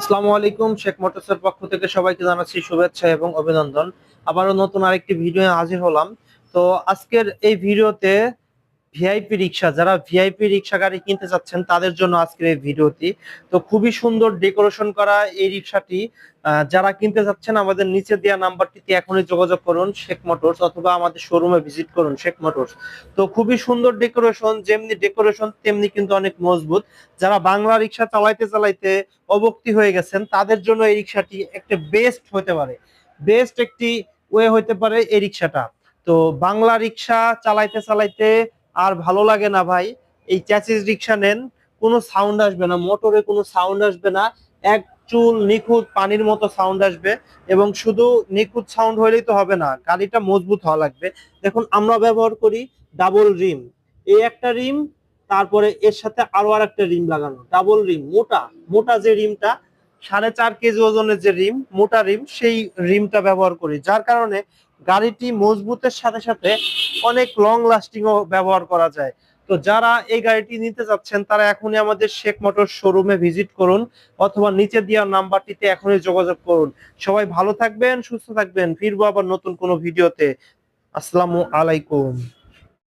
আসসালামু আলাইকুম। শেখ মোটরসের পক্ষ থেকে সবাইকে জানাচ্ছি শুভেচ্ছা এবং অভিনন্দন। আবারও নতুন আরেকটি ভিডিও হাজির হলাম। তো আজকের এই ভিডিওতে ভিআইপি রিক্সা, যারা ভিআইপি রিক্সা গাড়ি কিনতে চাচ্ছেন তাদের জন্য আজকের এই ভিডিওটি। তো খুবই সুন্দর ডেকোরেশন করা এই রিক্সাটি যারা কিনতে চাচ্ছেন আমাদের নিচে দেওয়া নাম্বারটিতে এখনই যোগাযোগ করুন শেখ মোটরস, অথবা আমাদের শোরুমে ভিজিট করুন শেখ মোটরস। তো খুবই সুন্দর ডেকোরেশন, যেমনি ডেকোরেশন তেমনি কিন্তু অনেক মজবুত। যারা বাংলা রিক্সা চালাইতে চালাইতে অবক্তি হয়ে গেছেন তাদের জন্য এই রিক্সাটি একটা বেস্ট হতে পারে, বেস্ট একটি ওয়ে হতে পারে এই রিক্সাটা। তো বাংলা রিক্সা চালাইতে চালাইতে আর ভালো লাগে না ভাই, এই চ্যাসিস রিক্সা নেন, কোনো সাউন্ড আসবে না, মোটরে কোনো সাউন্ড আসবে না, এক চুল নিখুঁত পানির মতো সাউন্ড আসবে। এবং শুধু নিখুঁত সাউন্ড হইলেই তো হবে না, গাড়িটা মজবুত হওয়া লাগবে। দেখুন আমরা ব্যবহার করি ডাবল রিম, এই একটা রিম, তারপরে এর সাথে আরো আর একটা রিম লাগানো, ডাবল রিম, মোটা মোটা যে রিমটা, 4.5 কেজি ওজনের যে রিম, মোটা রিম, সেই রিমটা ব্যবহার করি, যার কারণে গাড়িটি মজবুতের সাথে সাথে অনেক লং লাস্টিং ও ব্যবহার করা যায়। তো যারা এই গাড়িটি নিতে চাচ্ছেন তারা এখনই আমাদের শেখ মোটর শোরুমে ভিজিট করুন, অথবা নিচে দেওয়া নাম্বারটিতে এখনই যোগাযোগ করুন। সবাই ভালো থাকবেন, সুস্থ থাকবেন, ফিরবো আবার নতুন কোনো ভিডিওতে। আসসালামু আলাইকুম।